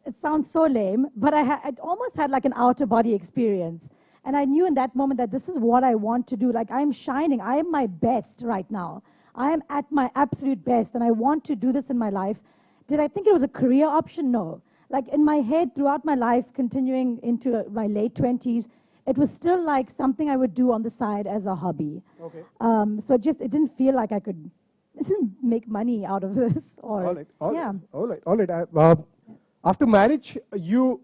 it sounds so lame, but I almost had like an out-of-body experience. And I knew in that moment that this is what I want to do. Like, I'm shining. I am my best right now. I am at my absolute best, and I want to do this in my life. Did I think it was a career option? No. Like, in my head, throughout my life, continuing into my late 20s, it was still like something I would do on the side as a hobby. Okay. So it didn't feel like I could make money out of this. Or, all right. After marriage, you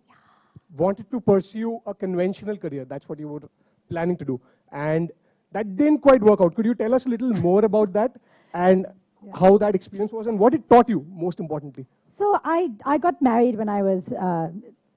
wanted to pursue a conventional career. That's what you were planning to do. And that didn't quite work out. Could you tell us a little more about that and how that experience was and what it taught you, most importantly? So I got married when I was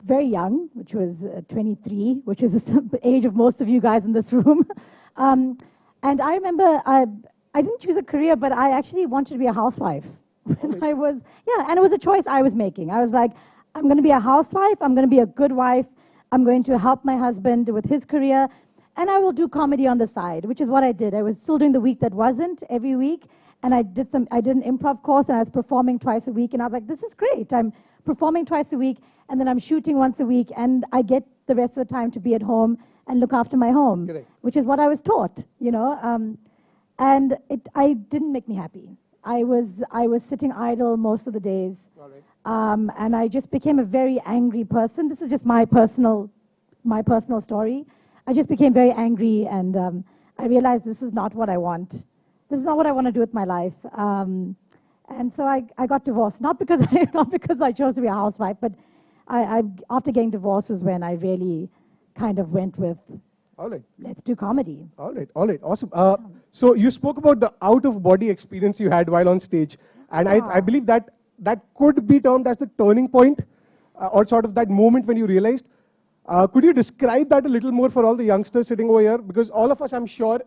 very young, which was 23, which is the age of most of you guys in this room. And I remember I didn't choose a career, but I actually wanted to be a housewife. When I was, and it was a choice I was making. I was like, I'm going to be a housewife, I'm going to be a good wife, I'm going to help my husband with his career, and I will do comedy on the side, which is what I did. I was still doing the week that wasn't every week, and I did an improv course, and I was performing twice a week, and I was like, this is great. I'm performing twice a week, and then I'm shooting once a week, and I get the rest of the time to be at home and look after my home, which is what I was taught, you know. And I didn't make me happy. I was sitting idle most of the days. And I just became a very angry person. This is just my personal story. I just became very angry, and I realized this is not what I want. This is not what I want to do with my life. And so I got divorced, not because I chose to be a housewife, but after getting divorced was when I really kind of went with, let's do comedy. All right, awesome. So you spoke about the out-of-body experience you had while on stage, and I believe that could be termed as the turning point, or sort of that moment when you realized. Could you describe that a little more for all the youngsters sitting over here? Because all of us, I'm sure,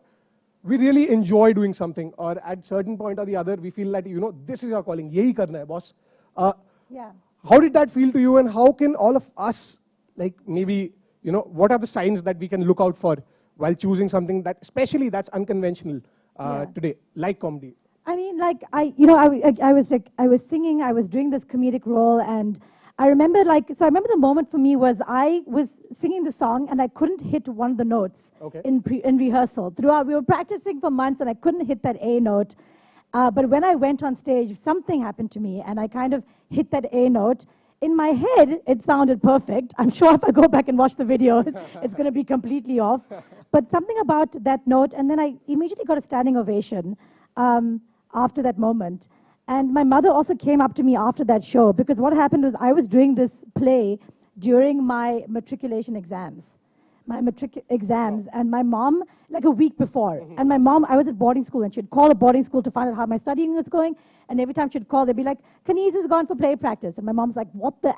we really enjoy doing something, or at certain point or the other, we feel that, you know, this is our calling, yehi karna hai, boss. How did that feel to you, and how can all of us, like, maybe, you know, what are the signs that we can look out for while choosing something that, especially that's unconventional today, like comedy? I mean, like, I was singing, I was doing this comedic role, and I remember, I remember the moment for me was I was singing the song and I couldn't hit one of the notes in rehearsal. Throughout, we were practicing for months and I couldn't hit that A note. But when I went on stage, something happened to me and I kind of hit that A note. In my head, it sounded perfect. I'm sure if I go back and watch the video, it's going to be completely off. But something about that note, and then I immediately got a standing ovation after that moment. And my mother also came up to me after that show, because what happened was I was doing this play during my matriculation exams. And my mom, like a week before, and my mom, I was at boarding school, and she'd call the boarding school to find out how my studying was going, and every time she'd call, they'd be like, Kaneez is gone for play practice, and my mom's like, what the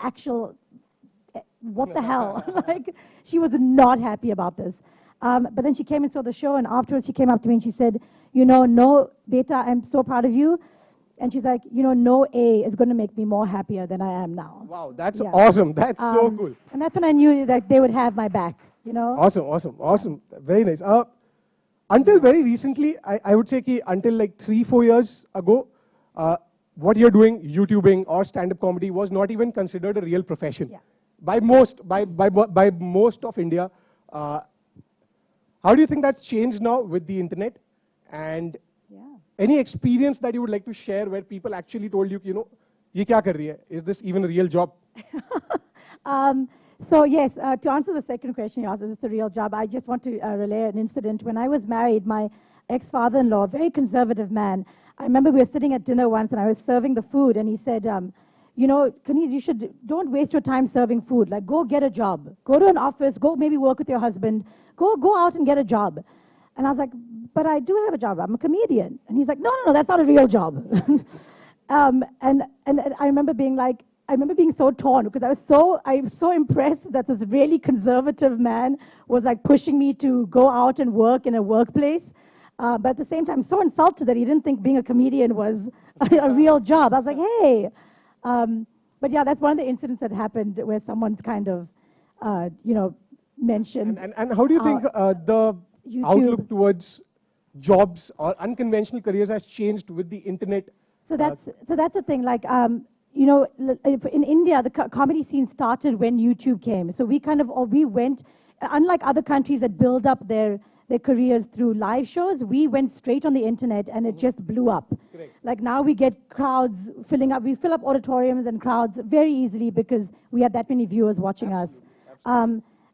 hell? Like, she was not happy about this. But then she came and saw the show, and afterwards she came up to me and she said, you know, no, beta, I'm so proud of you. And she's like, you know, no A is going to make me more happier than I am now. Wow, that's awesome. That's so cool. And that's when I knew that they would have my back. you know. Awesome. Very nice. Until very recently, I would say ki until like 3-4 years ago, what you're doing, YouTubing or stand-up comedy, was not even considered a real profession. Yeah. By most of India. How do you think that's changed now with the internet? And any experience that you would like to share where people actually told you, ye kya kar rahi hai? Is this even a real job? So yes, to answer the second question you asked, is this a real job? I just want to relay an incident. When I was married, my ex-father-in-law, a very conservative man, I remember we were sitting at dinner once and I was serving the food and he said, Kaniz, don't waste your time serving food. Like, go get a job. Go to an office, go maybe work with your husband. Go out and get a job. And I was like, but I do have a job. I'm a comedian. And he's like, no, that's not a real job. And I remember being so torn because I was so impressed that this really conservative man was like pushing me to go out and work in a workplace. But at the same time, so insulted that he didn't think being a comedian was a real job. I was like, hey. But yeah, that's one of the incidents that happened where someone's kind of, mentioned. And how do you think the YouTube. outlook towards jobs or unconventional careers has changed with the internet? So that's the thing. Like, in India, the comedy scene started when YouTube came. So we went, unlike other countries that build up their careers through live shows, we went straight on the internet and it just blew up. Correct. Like now we get crowds filling up. We fill up auditoriums and crowds very easily because we have that many viewers watching us.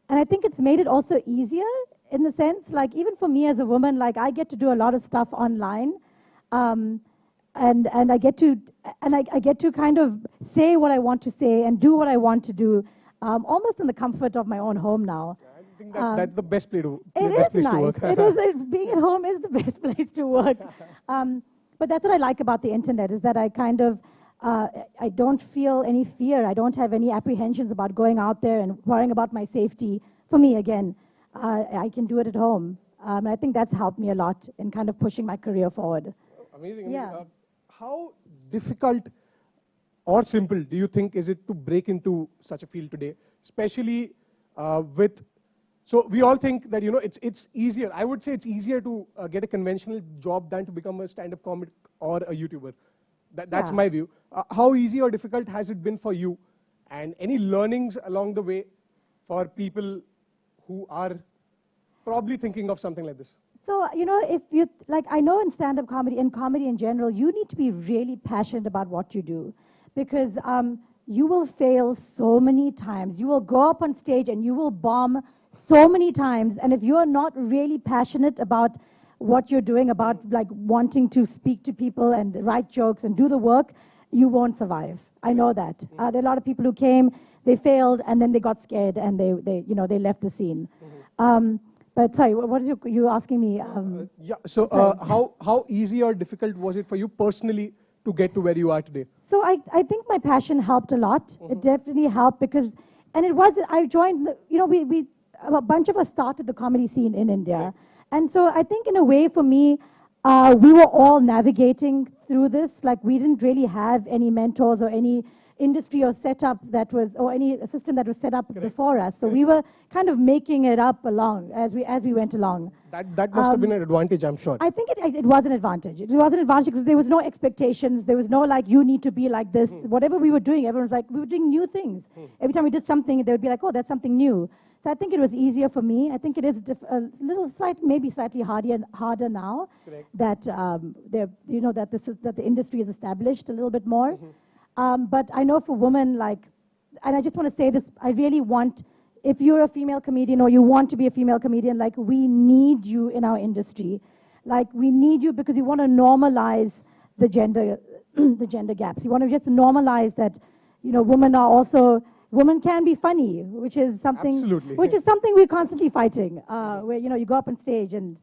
And I think it's made it also easier in the sense, like even for me as a woman, like I get to do a lot of stuff online. And I get to kind of say what I want to say and do what I want to do, almost in the comfort of my own home now. I think that's the best place to work. It is. Being at home is the best place to work. But that's what I like about the internet is that I kind of I don't feel any fear. I don't have any apprehensions about going out there and worrying about my safety. For me, again, I can do it at home. And I think that's helped me a lot in kind of pushing my career forward. Amazing. Yeah. How difficult or simple do you think is it to break into such a field today, especially so we all think that it's easier. I would say it's easier to get a conventional job than to become a stand-up comic or a YouTuber. That's my view. How easy or difficult has it been for you, and any learnings along the way for people who are probably thinking of something like this? So, if you, like, I know in stand-up comedy and comedy in general, you need to be really passionate about what you do because you will fail so many times. You will go up on stage and you will bomb so many times. And if you are not really passionate about what you're doing, about like wanting to speak to people and write jokes and do the work, you won't survive. I know that. There are a lot of people who came, they failed, and then they got scared and they left the scene. But sorry, what is you asking me? So how easy or difficult was it for you personally to get to where you are today? So I think my passion helped a lot. It definitely helped because, and it was, I joined, we a bunch of us started the comedy scene in India. And so I think in a way for me, we were all navigating through this. Like we didn't really have any mentors or any industry or setup that was, or any system that was set up before us. So we were kind of making it up along as we went along. That must have been an advantage, I'm sure. I think it was an advantage. It was an advantage because there was no expectations. There was no like, you need to be like this. Whatever we were doing, everyone was like, we were doing new things. Every time we did something, they would be like, oh, that's something new. So I think it was easier for me. I think it is maybe slightly harder now that that the industry is established a little bit more. But I know for women, and I just want to say this, I really want, if you're a female comedian or you want to be a female comedian, we need you in our industry. We need you because we want to normalize the gender gaps. You want to just normalize that, women can be funny, which is something we're constantly fighting. Where you go up on stage and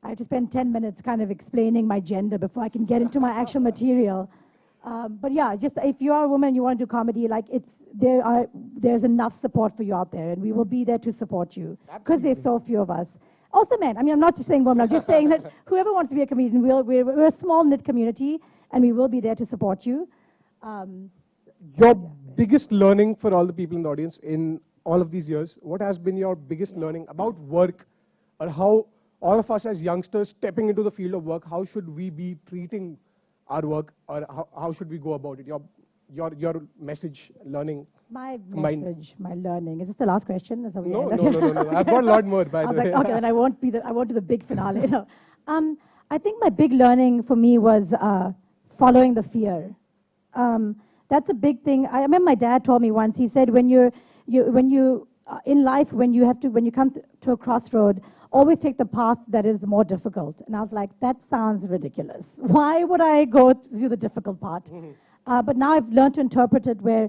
I have to spend 10 minutes kind of explaining my gender before I can get into my actual material. But yeah, just if you are a woman and you want to do comedy, there's enough support for you out there, and we will be there to support you because there's so few of us. Also, men. I mean, I'm not just saying women. I'm just saying that whoever wants to be a comedian, we're a small knit community, and we will be there to support you. Your biggest learning for all the people in the audience in all of these years, what has been your biggest learning about work, or how all of us as youngsters stepping into the field of work, how should we be treating our work, or how should we go about it? Your message, learning. My combined. message, my learning. Is this the last question? Is that what No, you no, end? no, no, no. I've got a lot more, by I the was way. like, okay, then I won't do the big finale. No. I think my big learning for me was following the fear. That's a big thing. I remember my dad told me once. He said, when you in life, when you come to a crossroad, always take the path that is more difficult. And I was like, that sounds ridiculous. Why would I go through the difficult part? But now I've learned to interpret it where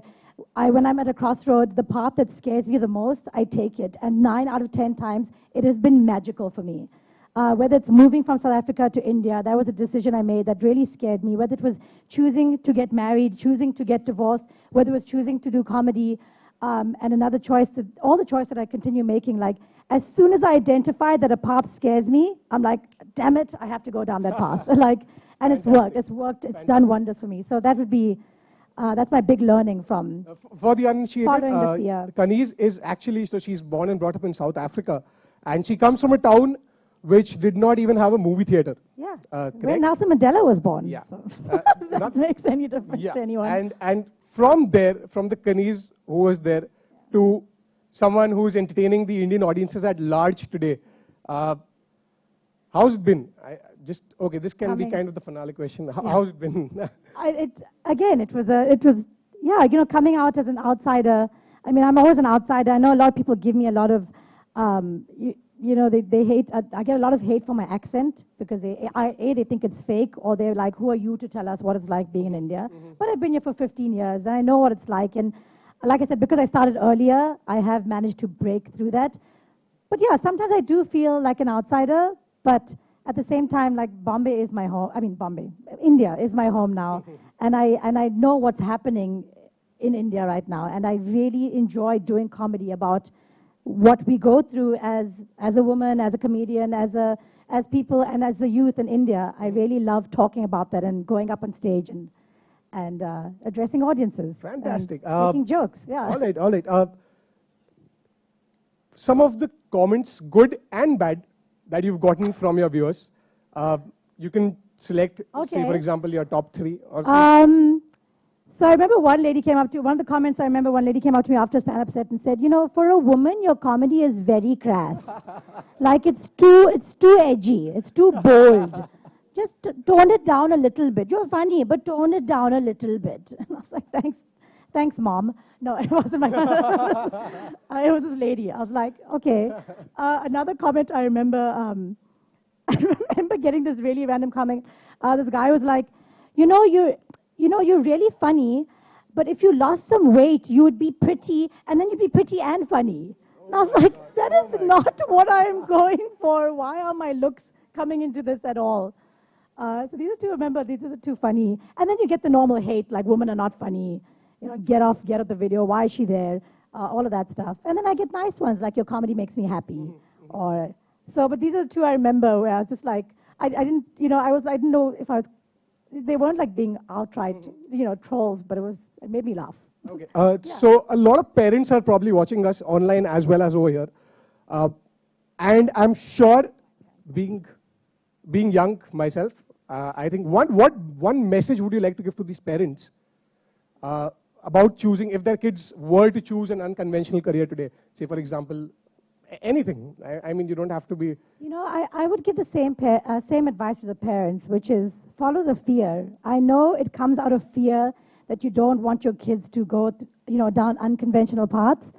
when I'm at a crossroad, the path that scares me the most, I take it. And 9 out of 10 times, it has been magical for me. Whether it's moving from South Africa to India, that was a decision I made that really scared me. Whether it was choosing to get married, choosing to get divorced, whether it was choosing to do comedy, and another choice, all the choices that I continue making, like as soon as I identify that a path scares me, I'm like, damn it, I have to go down that path. And it's worked, it's done wonders for me. So that would be, that's my big learning from For the uninitiated, following the fear. Kaniz is actually, so she's born and brought up in South Africa, and she comes from a town which did not even have a movie theater. Yeah, where correct? Nelson Mandela was born. Yeah. So Not- that makes any difference to anyone. And from there, from the Kaniz who was there to someone who's entertaining the Indian audiences at large today, how's it been? Okay, this can be kind of the finale question. How's it been? It was coming out as an outsider. I mean, I'm always an outsider. I know a lot of people give me a lot of, they hate. I get a lot of hate for my accent because they think it's fake, or they're like, who are you to tell us what it's like being in India? But I've been here for 15 years, and I know what it's like. And like I said, because I started earlier, I have managed to break through that. But yeah, sometimes I do feel like an outsider, but at the same time, like Bombay is my home. I mean, India is my home now, and I know what's happening in India right now, and I really enjoy doing comedy about what we go through as a woman, as a comedian, as people, and as a youth in India. I really love talking about that and going up on stage and addressing audiences. Fantastic. And making jokes. Yeah. All right. Some of the comments, good and bad, that you've gotten from your viewers, you can select, say, for example, your top 3 or something. So I remember one of the comments I remember one lady came up to me after stand-up set and said, for a woman, your comedy is very crass. Like it's too edgy, it's too bold. Just tone it down a little bit. You're funny, but tone it down a little bit. And I was like, thanks, Mom. No, it wasn't my it was this lady. I was like, okay. Another comment I remember, I remember getting this really random comment. This guy was like, you're really funny, but if you lost some weight, you would be pretty, and then you'd be pretty and funny. And I was like, that is not what I'm going for. Why are my looks coming into this at all? So these are the two funny. And then you get the normal hate, like women are not funny. Get off the video. Why is she there? All of that stuff. And then I get nice ones, like your comedy makes me happy. But these are the two I remember where I was just like, I didn't know if I was, they weren't like being outright, trolls, but it made me laugh. Okay. So a lot of parents are probably watching us online as well as over here. And I'm sure, being young myself, I think one message would you like to give to these parents about choosing, if their kids were to choose an unconventional career today, say for example, anything. I mean, you don't have to be. I would give the same advice to the parents, which is follow the fear. I know it comes out of fear that you don't want your kids to go, down unconventional paths,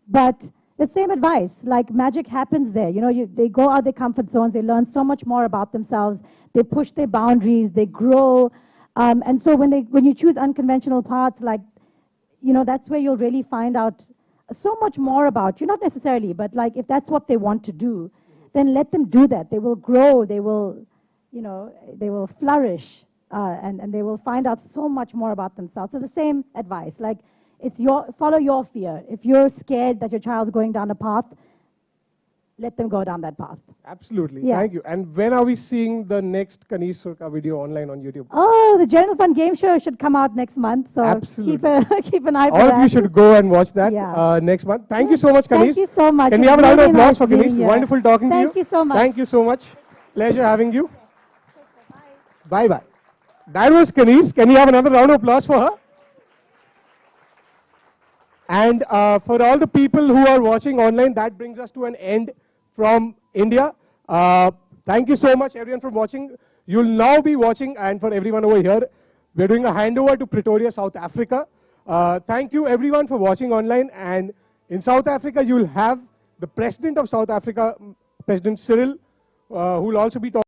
but the same advice, like magic happens there. They go out their comfort zones, they learn so much more about themselves, they push their boundaries, they grow, and so when you choose unconventional paths, like, that's where you'll really find out so much more about you. Not necessarily, but like if that's what they want to do, then let them do that. They will grow, they will flourish, and they will find out so much more about themselves. So the same advice, like follow your fear. If you're scared that your child's going down a path, let them go down that path. Absolutely. Yeah. Thank you. And when are we seeing the next Kanish Surka video online on YouTube? Oh, the General Fund Game Show should come out next month, so Absolutely. keep an eye for All that. of you should go and watch that Yeah. Next month. Thank you so much, Kanish. Thank you so much. Can we It's have a round of really applause nice for being Kanish? here. Wonderful talking to you. Thank you so much. Thank you so much. Pleasure having you. Bye-bye. That was Kanish. Can we have another round of applause for her? And for all the people who are watching online, that brings us to an end from India. Thank you so much, everyone, for watching. You'll now be watching, and for everyone over here, we're doing a handover to Pretoria, South Africa. Thank you, everyone, for watching online. And in South Africa, you'll have the President of South Africa, President Cyril, who will also be talking.